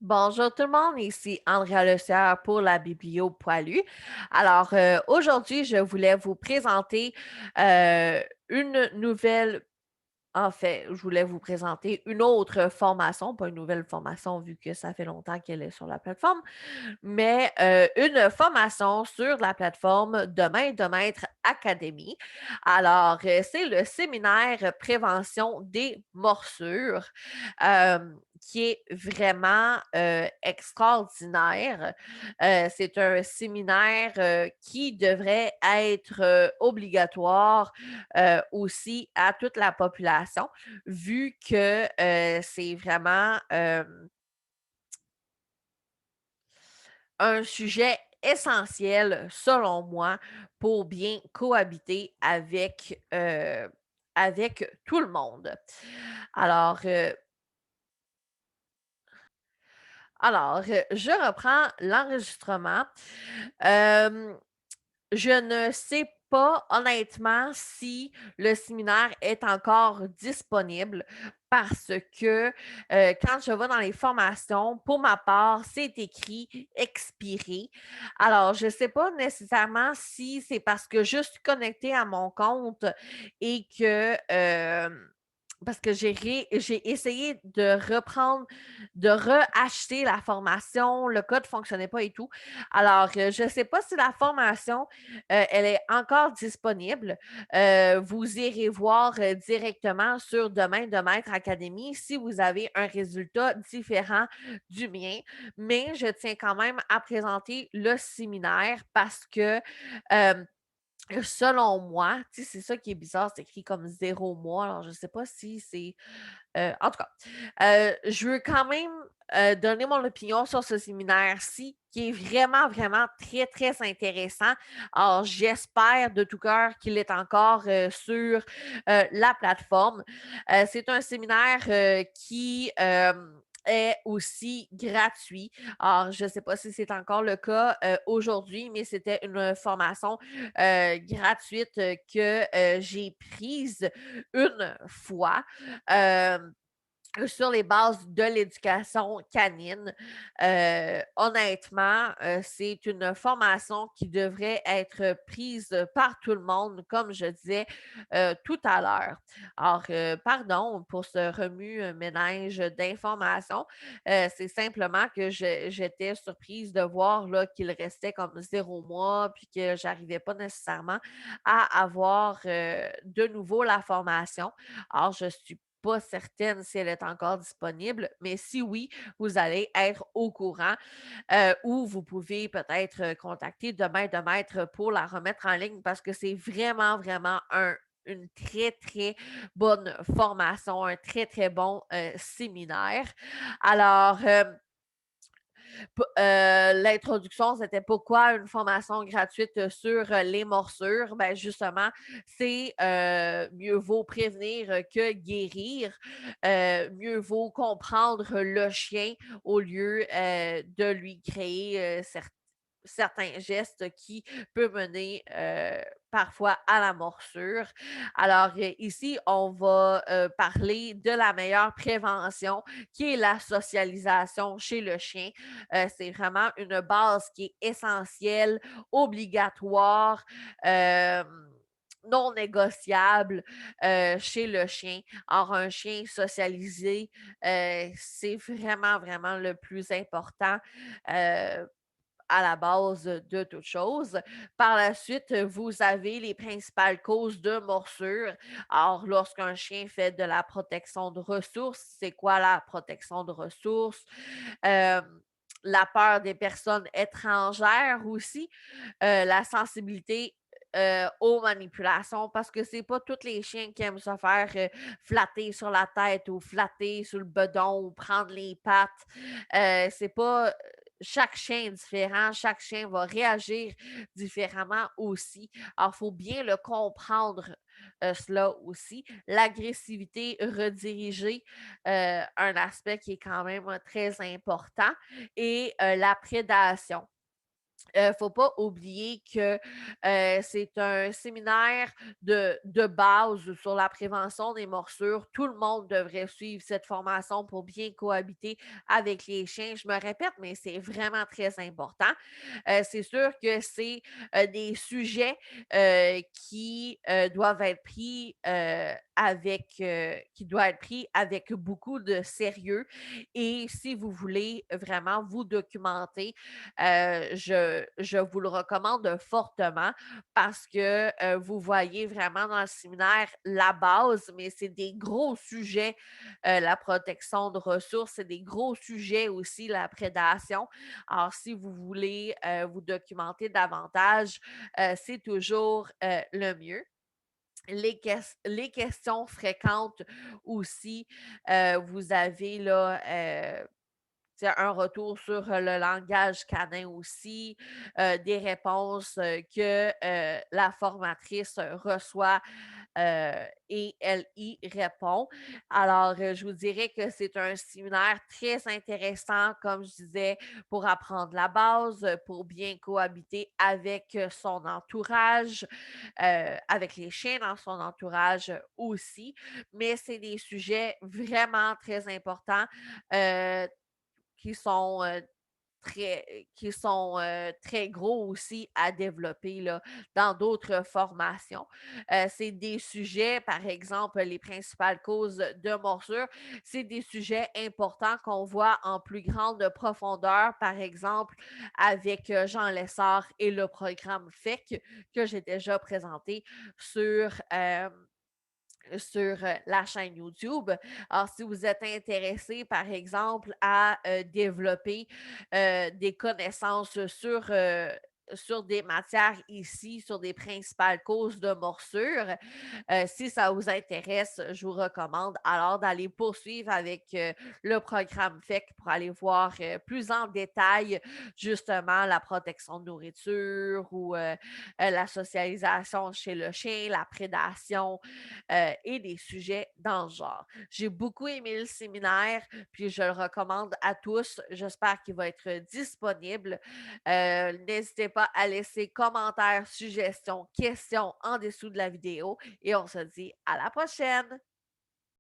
Bonjour tout le monde, ici Andrea Lecière pour la Biblio Poilue. Alors, aujourd'hui, je voulais vous présenter une nouvelle. En fait, je voulais vous présenter une autre formation, pas une nouvelle formation vu que ça fait longtemps qu'elle est sur la plateforme, mais une formation sur la plateforme Demain de Maître Academy. Alors, c'est le séminaire prévention des morsures euh, qui est vraiment extraordinaire. C'est un séminaire qui devrait être obligatoire aussi à toute la population, vu que c'est vraiment un sujet essentiel, selon moi, pour bien cohabiter avec tout le monde. Alors, euh, alors, je reprends l'enregistrement. Euh, Je ne sais pas honnêtement si le séminaire est encore disponible parce que quand je vais dans les formations, pour ma part, c'est écrit expiré. Alors, je ne sais pas nécessairement si c'est parce que je suis connectée à mon compte et que parce que j'ai essayé de reprendre, de reacheter la formation, le code ne fonctionnait pas et tout. Alors, je ne sais pas si la formation, elle est encore disponible. Vous irez voir directement sur Demain de Maître Academy si vous avez un résultat différent du mien. Mais je tiens quand même à présenter le séminaire parce que selon moi, tu sais, c'est ça qui est bizarre, c'est écrit comme 0 mois. Alors, je ne sais pas si c'est. En tout cas, je veux quand même donner mon opinion sur ce séminaire-ci, qui est vraiment, vraiment très, très intéressant. Alors, j'espère de tout cœur qu'il est encore sur la plateforme. C'est un séminaire qui est aussi gratuit. Alors, je ne sais pas si c'est encore le cas aujourd'hui, mais c'était une formation gratuite que j'ai prise une fois. Euh, sur les bases de l'éducation canine. Honnêtement, c'est une formation qui devrait être prise par tout le monde, comme je disais tout à l'heure. Alors, pardon pour ce remue-ménage d'informations. C'est simplement que j'étais surprise de voir là, qu'il restait comme 0 mois, puis que j'arrivais pas nécessairement à avoir de nouveau la formation. Alors, je suis pas certaine si elle est encore disponible, mais si oui, vous allez être au courant ou vous pouvez peut-être contacter Demain de Maître pour la remettre en ligne parce que c'est vraiment, vraiment une très, très bonne formation, un très, très bon séminaire. Alors, l'introduction, c'était pourquoi une formation gratuite sur les morsures. Ben justement, c'est mieux vaut prévenir que guérir. Mieux vaut comprendre le chien au lieu de lui créer certains gestes qui peuvent mener parfois à la morsure. Alors ici, on va parler de la meilleure prévention qui est la socialisation chez le chien. C'est vraiment une base qui est essentielle, obligatoire. Non négociable chez le chien. Or, un chien socialisé, c'est vraiment, vraiment le plus important à la base de toute chose. Par la suite, vous avez les principales causes de morsure. Alors, lorsqu'un chien fait de la protection de ressources, c'est quoi la protection de ressources? Euh, la peur des personnes étrangères aussi, la sensibilité aux manipulations parce que c'est pas tous les chiens qui aiment se faire flatter sur la tête ou flatter sur le bedon ou prendre les pattes. C'est pas chaque chien est différent, chaque chien va réagir différemment aussi. Alors, il faut bien le comprendre, cela aussi. L'agressivité redirigée, un aspect qui est quand même très important, et la prédation. Faut pas oublier que, c'est un séminaire de base sur la prévention des morsures. Tout le monde devrait suivre cette formation pour bien cohabiter avec les chiens. Je me répète, mais c'est vraiment très important. C'est sûr que c'est, des sujets, qui doivent être pris, qui doivent être pris avec beaucoup de sérieux et si vous voulez vraiment vous documenter, je vous le recommande fortement parce que, vous voyez vraiment dans le séminaire la base, mais c'est des gros sujets, la protection de ressources, c'est des gros sujets aussi, la prédation. Alors si vous voulez, vous documenter davantage, c'est toujours, le mieux. Les questions fréquentes aussi, vous avez là, c'est un retour sur le langage canin aussi, des réponses que la formatrice reçoit et elle y répond. Alors, je vous dirais que c'est un séminaire très intéressant, comme je disais, pour apprendre la base, pour bien cohabiter avec son entourage, avec les chiens dans son entourage aussi. Mais c'est des sujets vraiment très importants. euh, qui sont, très gros aussi à développer là, dans d'autres formations. C'est des sujets, par exemple, les principales causes de morsure, c'est des sujets importants qu'on voit en plus grande profondeur, par exemple, avec Jean Lessard et le programme FEC que j'ai déjà présenté sur, la chaîne YouTube. Alors, si vous êtes intéressé, par exemple, à développer des connaissances sur des matières ici, sur des principales causes de morsure, si ça vous intéresse, je vous recommande alors d'aller poursuivre avec le programme FEC pour aller voir plus en détail justement la protection de nourriture ou la socialisation chez le chien, la prédation et des sujets dans ce genre. J'ai beaucoup aimé le séminaire, puis je le recommande à tous. J'espère qu'il va être disponible. N'hésitez pas à laisser commentaires, suggestions, questions en dessous de la vidéo et on se dit à la prochaine.